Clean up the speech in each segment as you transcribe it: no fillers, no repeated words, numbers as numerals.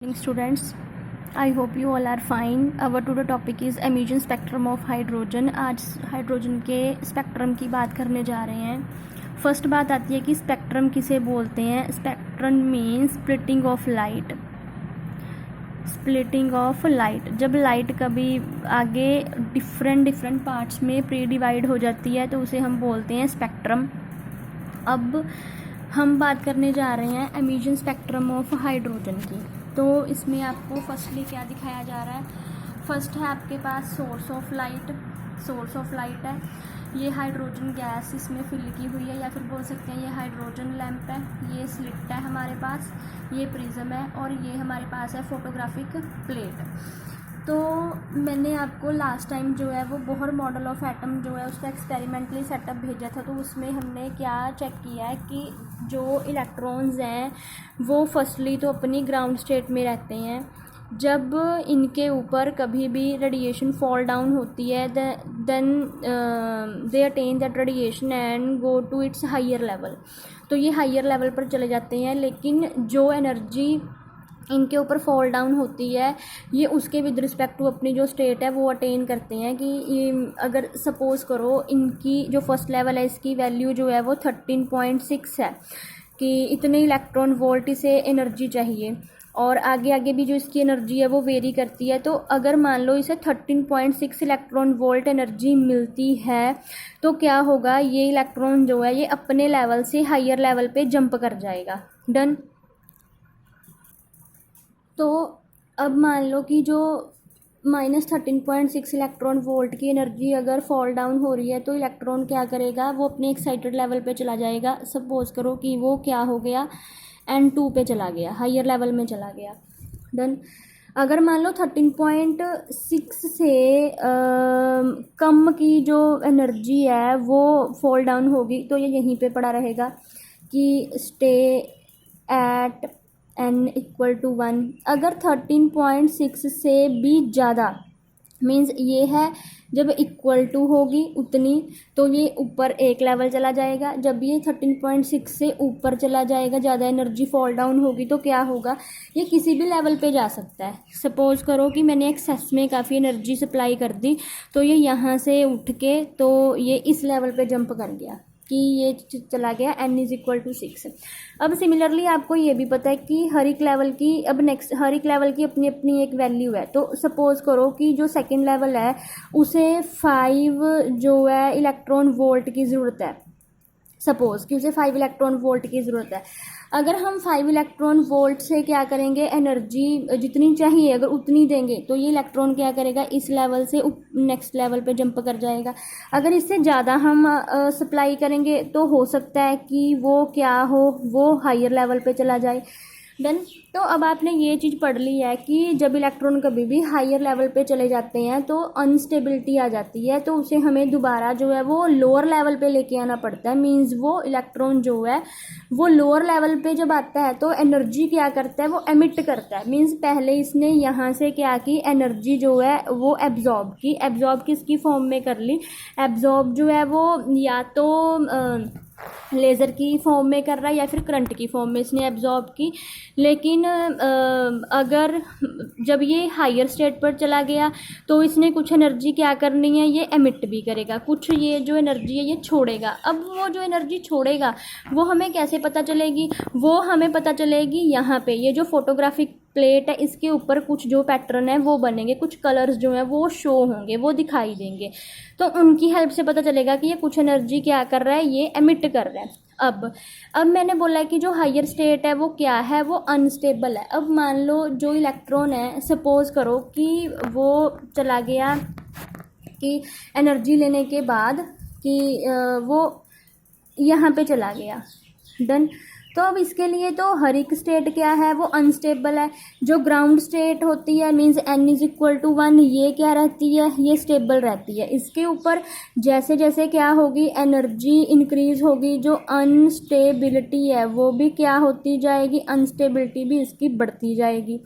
Morning students, I hope you all are fine. Our today topic is emission spectrum of hydrogen. आज hydrogen के spectrum की बात करने जा रहे हैं। फर्स्ट बात आती है कि स्पेक्ट्रम किसे बोलते हैं। Spectrum means splitting of light. Splitting of light, जब लाइट कभी आगे डिफरेंट पार्ट्स में प्री डिवाइड हो जाती है तो उसे हम बोलते हैं स्पेक्ट्रम। अब हम बात करने जा रहे हैं एमिशन स्पेक्ट्रम ऑफ हाइड्रोजन की। तो इसमें आपको फर्स्टली क्या दिखाया जा रहा है। फर्स्ट है आपके पास सोर्स ऑफ लाइट है। ये हाइड्रोजन गैस इसमें फिल की हुई है, या फिर बोल सकते हैं ये हाइड्रोजन लैंप है। ये स्लिट है हमारे पास, ये प्रिज्म है, और ये हमारे पास है फोटोग्राफिक प्लेट। तो मैंने आपको लास्ट टाइम जो है वो बोहर मॉडल ऑफ एटम जो है उसका एक्सपेरिमेंटली सेटअप भेजा था। तो उसमें हमने क्या चेक किया है कि जो इलेक्ट्रॉन्स हैं वो फर्स्टली तो अपनी ग्राउंड स्टेट में रहते हैं। जब इनके ऊपर कभी भी रेडिएशन फॉल डाउन होती है then they attain that radiation and go to its higher level. तो ये हायर लेवल पर चले जाते हैं, लेकिन जो एनर्जी इनके ऊपर फॉल डाउन होती है ये उसके विद रिस्पेक्ट टू अपनी जो स्टेट है वो अटेन करते हैं। कि अगर सपोज़ करो इनकी जो फर्स्ट लेवल है इसकी वैल्यू जो है वो 13.6 है, कि इतने इलेक्ट्रॉन वोल्ट इसे एनर्जी चाहिए, और आगे आगे भी जो इसकी एनर्जी है वो वेरी करती है। तो अगर मान लो इसे 13.6 इलेक्ट्रॉन वोल्ट एनर्जी मिलती है तो क्या होगा, ये इलेक्ट्रॉन जो है ये अपने लेवल से हायर लेवल पे जंप कर जाएगा। डन। तो अब मान लो कि जो -13.6 इलेक्ट्रॉन वोल्ट की एनर्जी अगर फॉल डाउन हो रही है तो इलेक्ट्रॉन क्या करेगा, वो अपने एक्साइटेड लेवल पे चला जाएगा। सपोज करो कि वो क्या हो गया, N2 पे चला गया, हायर लेवल में चला गया। डन। अगर मान लो 13.6 से कम की जो एनर्जी है वो फॉल डाउन होगी तो ये यहीं पे पड़ा रहेगा कि स्टे एट n=1। अगर 13.6 से भी ज़्यादा मीन्स ये है जब इक्वल टू होगी उतनी तो ये ऊपर एक लेवल चला जाएगा। जब ये 13.6 से ऊपर चला जाएगा, ज़्यादा एनर्जी फॉल डाउन होगी तो क्या होगा, ये किसी भी लेवल पे जा सकता है। सपोज़ करो कि मैंने एक्सेस में काफ़ी एनर्जी सप्लाई कर दी तो ये यहाँ से उठ के तो ये इस लेवल पे जंप कर गया कि ये चला गया n=6। अब सिमिलरली आपको ये भी पता है कि हर एक लेवल की अपनी अपनी एक वैल्यू है। तो सपोज़ करो कि जो सेकंड लेवल है उसे 5 जो है इलेक्ट्रॉन वोल्ट की ज़रूरत है। सपोज़ कि उसे 5 इलेक्ट्रॉन वोल्ट की ज़रूरत है। अगर हम 5 इलेक्ट्रॉन वोल्ट से क्या करेंगे, एनर्जी जितनी चाहिए अगर उतनी देंगे तो ये इलेक्ट्रॉन क्या करेगा, इस लेवल से नेक्स्ट लेवल पे जंप कर जाएगा। अगर इससे ज़्यादा हम सप्लाई करेंगे तो हो सकता है कि वो क्या हो, वो हायर लेवल पे चला जाए। डन। तो अब आपने ये चीज़ पढ़ ली है कि जब इलेक्ट्रॉन कभी भी हायर लेवल पे चले जाते हैं तो अनस्टेबिलिटी आ जाती है, तो उसे हमें दोबारा जो है वो लोअर लेवल पे लेके आना पड़ता है। मींस वो इलेक्ट्रॉन जो है वो लोअर लेवल पे जब आता है तो एनर्जी क्या करता है, वो एमिट करता है। मींस पहले इसने यहाँ से क्या की, एनर्जी जो है वो एब्जॉर्ब किसकी फॉर्म में कर ली, एब्जॉर्ब जो है वो या तो लेज़र की फॉर्म में कर रहा है या फिर करंट की फॉर्म में इसने एब्जॉर्ब की। लेकिन अगर जब ये हायर स्टेट पर चला गया तो इसने कुछ एनर्जी क्या करनी है, ये एमिट भी करेगा, कुछ ये जो एनर्जी है ये छोड़ेगा। अब वो जो एनर्जी छोड़ेगा वो हमें कैसे पता चलेगी, वो हमें पता चलेगी यहाँ पे ये जो फोटोग्राफिक प्लेट है इसके ऊपर कुछ जो पैटर्न है वो बनेंगे, कुछ कलर्स जो हैं वो शो होंगे, वो दिखाई देंगे। तो उनकी हेल्प से पता चलेगा कि ये कुछ एनर्जी क्या कर रहा है, ये एमिट कर रहा है। अब मैंने बोला है कि जो हायर स्टेट है वो क्या है, वो अनस्टेबल है। अब मान लो जो इलेक्ट्रॉन है, सपोज़ करो कि वो चला गया कि एनर्जी लेने के बाद कि वो यहाँ पे चला गया। डन। तो अब इसके लिए तो हर एक स्टेट क्या है, वो अनस्टेबल है। जो ग्राउंड स्टेट होती है मींस n=1, ये क्या रहती है, ये स्टेबल रहती है। इसके ऊपर जैसे जैसे क्या होगी, एनर्जी इंक्रीज होगी, जो अनस्टेबिलिटी है वो भी क्या होती जाएगी, अनस्टेबिलिटी भी इसकी बढ़ती जाएगी।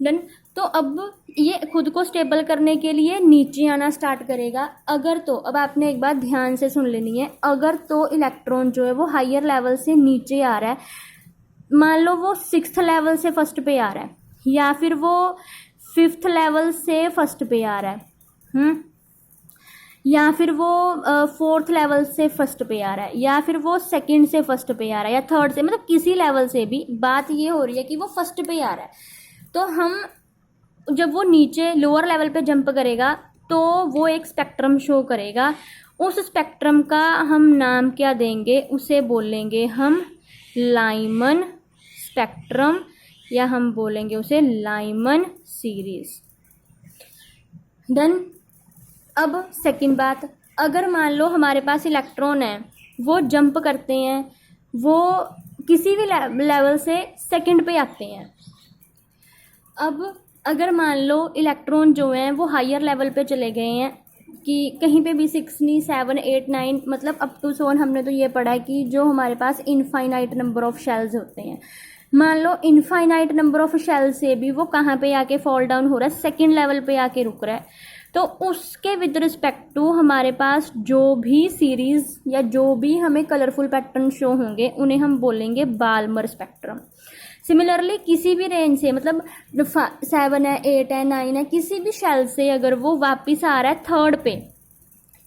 डन। तो अब ये खुद को स्टेबल करने के लिए नीचे आना स्टार्ट करेगा। अगर तो अब आपने एक बात ध्यान से सुन लेनी है, अगर तो इलेक्ट्रॉन जो है वो हायर लेवल से नीचे आ रहा है, मान लो वो 6th लेवल से फर्स्ट पे आ रहा है, या फिर वो 5th लेवल से फर्स्ट पे आ रहा है, या फिर वो 4th लेवल से फर्स्ट पे आ रहा है, या फिर वो 2nd से फर्स्ट पे आ रहा है, या 3rd से, मतलब किसी लेवल से भी बात ये हो रही है कि वो फर्स्ट पे आ रहा है। तो हम जब वो नीचे लोअर लेवल पे जंप करेगा तो वो एक स्पेक्ट्रम शो करेगा। उस स्पेक्ट्रम का हम नाम क्या देंगे, उसे बोलेंगे हम लाइमन स्पेक्ट्रम, या हम बोलेंगे उसे लाइमन सीरीज। देन अब सेकंड बात, अगर मान लो हमारे पास इलेक्ट्रॉन है, वो जंप करते हैं, वो किसी भी लेवल से सेकंड पे आते हैं। अब अगर मान लो इलेक्ट्रॉन जो हैं वो हायर लेवल पे चले गए हैं, कि कहीं पे भी 6 नहीं 7 8 9, मतलब अप टू 7 हमने तो ये पढ़ा है कि जो हमारे पास इनफाइनाइट नंबर ऑफ शेल्स होते हैं। मान लो इनफाइनाइट नंबर ऑफ शेल से भी वो कहाँ पे आके फॉल डाउन हो रहा है, सेकंड लेवल पे आके रुक रहा है। तो उसके विद रिस्पेक्ट टू हमारे पास जो भी सीरीज या जो भी हमें कलरफुल पैटर्न शो होंगे उन्हें हम बोलेंगे बाल्मर स्पेक्ट्रम। सिमिलरली किसी भी रेंज से, मतलब 7 है 8 है 9 है, किसी भी शेल से अगर वो वापस आ रहा है 3rd पे,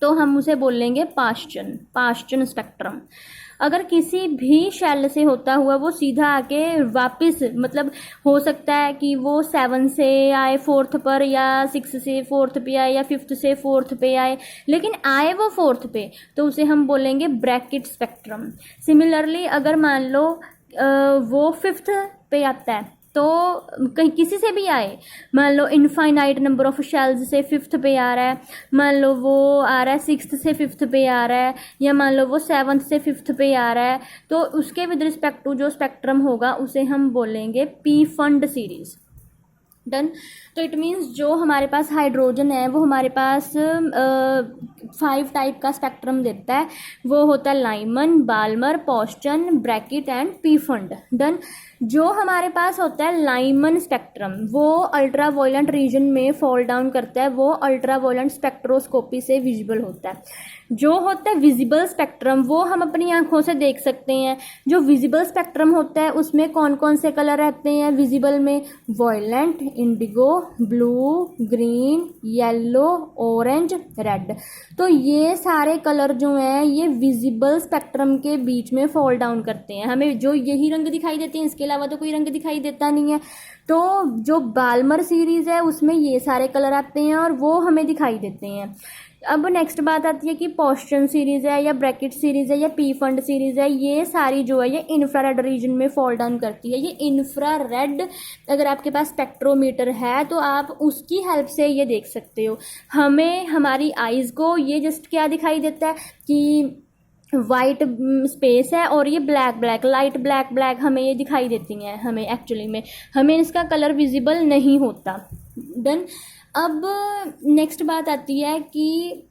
तो हम उसे बोलेंगे पाश्चन स्पेक्ट्रम। अगर किसी भी शेल से होता हुआ वो सीधा आके वापस, मतलब हो सकता है कि वो 7 से आए 4th पर, या 6 से 4th पे आए, या 5th से 4th पे आए, लेकिन आए वो 4th पे, तो उसे हम बोलेंगे ब्रैकेट स्पेक्ट्रम। सिमिलरली अगर मान लो वो 5th पे आता है, तो कहीं किसी से भी आए, मान लो इनफाइनाइट नंबर ऑफ शेल्स से 5th पे आ रहा है, मान लो वो आ रहा है 6th से 5th पे आ रहा है, या मान लो वो 7th से 5th पे आ रहा है, तो उसके विद रिस्पेक्ट टू जो स्पेक्ट्रम होगा उसे हम बोलेंगे पी फंड सीरीज। डन। तो इट मीन्स जो हमारे पास हाइड्रोजन है वो हमारे पास 5 टाइप का स्पेक्ट्रम देता है। वो होता है Lyman, Balmer, Paschen, bracket and Pfund. Done. जो हमारे पास होता है लाइमन स्पेक्ट्रम, वो अल्ट्रा वायलेंट रीजन में फॉल डाउन करता है, वो अल्ट्रा वायलेंट स्पेक्ट्रोस्कोपी से विजिबल होता है। जो होता है विजिबल स्पेक्ट्रम, वो हम अपनी आंखों से देख सकते हैं। जो विजिबल स्पेक्ट्रम होता है उसमें कौन कौन से कलर रहते हैं विजिबल में, violent, Indigo, blue, green, yellow, orange, red. तो ये सारे कलर जो हैं ये विजिबल स्पेक्ट्रम के बीच में फॉल डाउन करते हैं। हमें जो यही रंग दिखाई देते हैं, इसके अलावा तो कोई रंग दिखाई देता नहीं है। तो जो बाल्मर सीरीज है उसमें ये सारे कलर आते हैं और वो हमें दिखाई देते हैं। अब नेक्स्ट बात आती है कि पॉस्चन सीरीज है या ब्रैकेट सीरीज है या पी फंड सीरीज है, ये सारी जो है ये इंफ्रारेड रीजन में फॉल डाउन करती है। ये इंफ्रारेड, अगर आपके पास स्पेक्ट्रोमीटर है तो आप उसकी हेल्प से ये देख सकते हो। हमें हमारी आइज़ को ये जस्ट क्या दिखाई देता है कि वाइट स्पेस है और ये ब्लैक लाइट ब्लैक हमें ये दिखाई देती हैं। हमें एक्चुअली में हमें इसका कलर विजिबल नहीं होता। देन अब नेक्स्ट बात आती है कि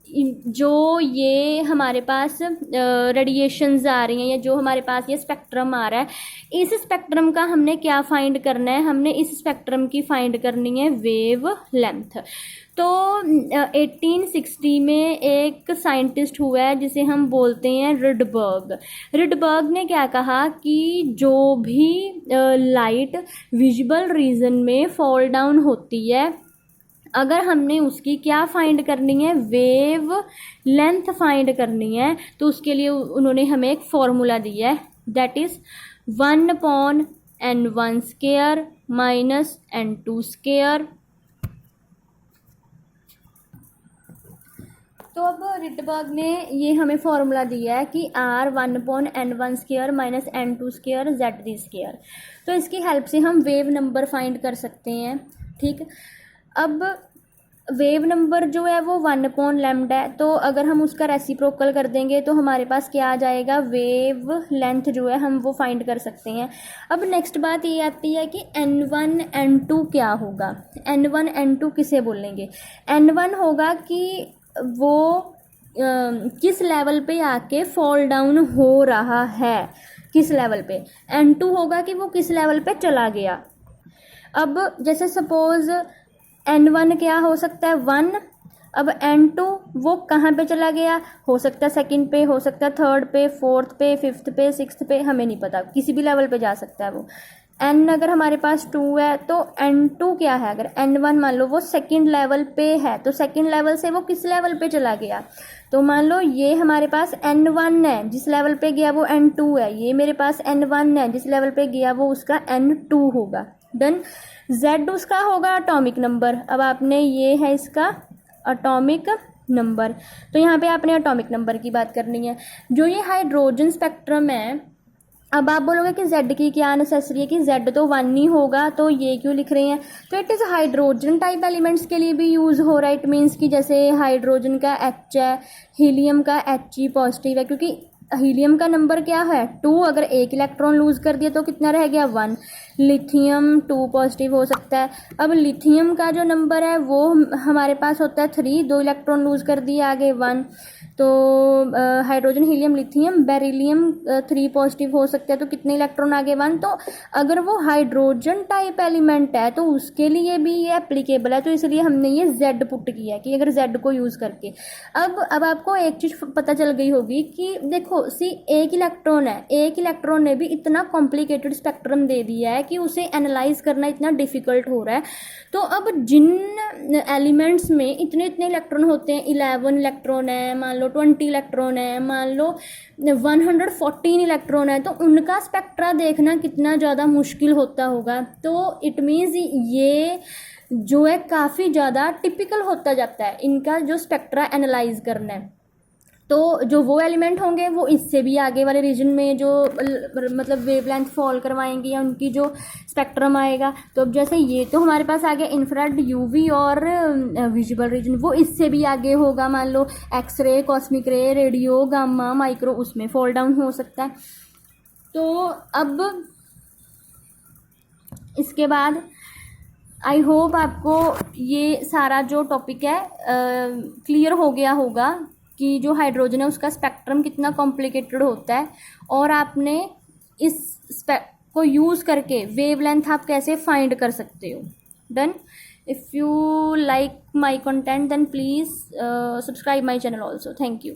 जो ये हमारे पास रेडिएशंस आ रही हैं या जो हमारे पास ये स्पेक्ट्रम आ रहा है, इस स्पेक्ट्रम का हमने क्या फाइंड करना है, हमने इस स्पेक्ट्रम की फाइंड करनी है वेव लेंथ। तो 1860 में एक साइंटिस्ट हुआ है जिसे हम बोलते हैं रिडबर्ग ने क्या कहा कि जो भी लाइट विजिबल रीजन में फॉल डाउन होती है, अगर हमने उसकी क्या फाइंड करनी है, वेव लेंथ फाइंड करनी है, तो उसके लिए उन्होंने हमें एक फॉर्मूला दिया है, that is 1/n1 square minus n2 square. तो अब रिडबर्ग ने ये हमें फॉर्मूला दिया है कि r 1/n1 square minus n2 square z3 square. तो इसकी हेल्प से हम वेव नंबर फाइंड कर सकते हैं। ठीक, अब वेव नंबर जो है वो 1/λ है, तो अगर हम उसका रेसिप्रोकल कर देंगे तो हमारे पास क्या आ जाएगा, वेव लेंथ जो है हम वो फाइंड कर सकते हैं। अब नेक्स्ट बात ये आती है कि n1 n2 क्या होगा। n1 n2 किसे बोलेंगे, n1 होगा कि वो किस लेवल पे आके फॉल डाउन हो रहा है, किस लेवल पे। n2 होगा कि वो किस लेवल पे चला गया। अब जैसे सपोज n1 क्या हो सकता है 1, अब n2 वो कहाँ पे चला गया, हो सकता है सेकंड पे, हो सकता है थर्ड पे, फोर्थ पे, फिफ्थ पे, सिक्स्थ पे, हमें नहीं पता, किसी भी लेवल पे जा सकता है वो। एन अगर हमारे पास 2 है तो N2 क्या है, अगर N1 मान लो वो सेकंड लेवल पे है तो सेकंड लेवल से वो किस लेवल पे चला गया, तो मान लो ये हमारे पास N1 है, जिस लेवल पे गया वो N2 है, ये मेरे पास N1 है, जिस लेवल पे गया वो उसका N2 होगा। डन। Z उसका होगा एटॉमिक नंबर। अब आपने ये है इसका एटॉमिक नंबर, तो यहाँ पे आपने एटॉमिक नंबर की बात करनी है। जो ये हाइड्रोजन स्पेक्ट्रम है, अब आप बोलोगे कि Z की क्या नेसेसरी है कि Z तो 1 ही होगा, तो ये क्यों लिख रहे हैं, तो it is hydrogen type elements के लिए भी यूज़ हो रहा है। इट मीन्स कि जैसे हाइड्रोजन का H है, हीलियम का He पॉजिटिव है, क्योंकि हीलियम का नंबर क्या है 2, अगर एक इलेक्ट्रॉन लूज़ कर दिया तो कितना रह गया 1। लिथियम 2 पॉजिटिव हो सकता है। अब लिथियम का जो नंबर है वो हमारे पास होता है 3, 2 इलेक्ट्रॉन लूज़ कर दिए आगे 1। तो hydrogen helium lithium beryllium 3 positive हो सकते हैं, तो कितने इलेक्ट्रॉन आगे 1। तो अगर वो हाइड्रोजन टाइप एलिमेंट है तो उसके लिए भी ये एप्लीकेबल है, तो इसलिए हमने ये Z पुट किया है कि अगर Z को यूज़ करके। अब आपको एक चीज़ पता चल गई होगी कि देखो एक इलेक्ट्रॉन है, एक इलेक्ट्रॉन ने भी इतना कॉम्प्लिकेटेड स्पेक्ट्रम दे दिया है कि उसे एनालाइज करना इतना डिफिकल्ट हो रहा है। तो अब जिन एलिमेंट्स में इतने इतने इलेक्ट्रॉन होते हैं, 11 इलेक्ट्रॉन है, मान लो 20 इलेक्ट्रॉन है, मान लो 114 इलेक्ट्रॉन है, तो उनका स्पेक्ट्रा देखना कितना ज़्यादा मुश्किल होता होगा। तो इट मीन्स ये जो है काफ़ी ज़्यादा टिपिकल होता जाता है इनका जो स्पेक्ट्रा एनालाइज करना है। तो जो वो एलिमेंट होंगे वो इससे भी आगे वाले रीजन में जो मतलब वेवलेंथ फॉल करवाएंगे या उनकी जो स्पेक्ट्रम आएगा, तो अब जैसे ये तो हमारे पास आ गया इंफ्रारेड, यूवी और विजिबल रीजन, वो इससे भी आगे होगा। मान लो X-ray, cosmic ray, radio, gamma, micro, उसमें फॉल डाउन हो सकता है। तो अब इसके बाद आई होप आपको ये सारा जो टॉपिक है क्लियर हो गया होगा कि जो हाइड्रोजन है उसका स्पेक्ट्रम कितना कॉम्प्लिकेटेड होता है, और आपने इस को यूज़ करके वेवलेंथ आप कैसे फाइंड कर सकते हो। Done. If you like my content then please subscribe my channel also. Thank you.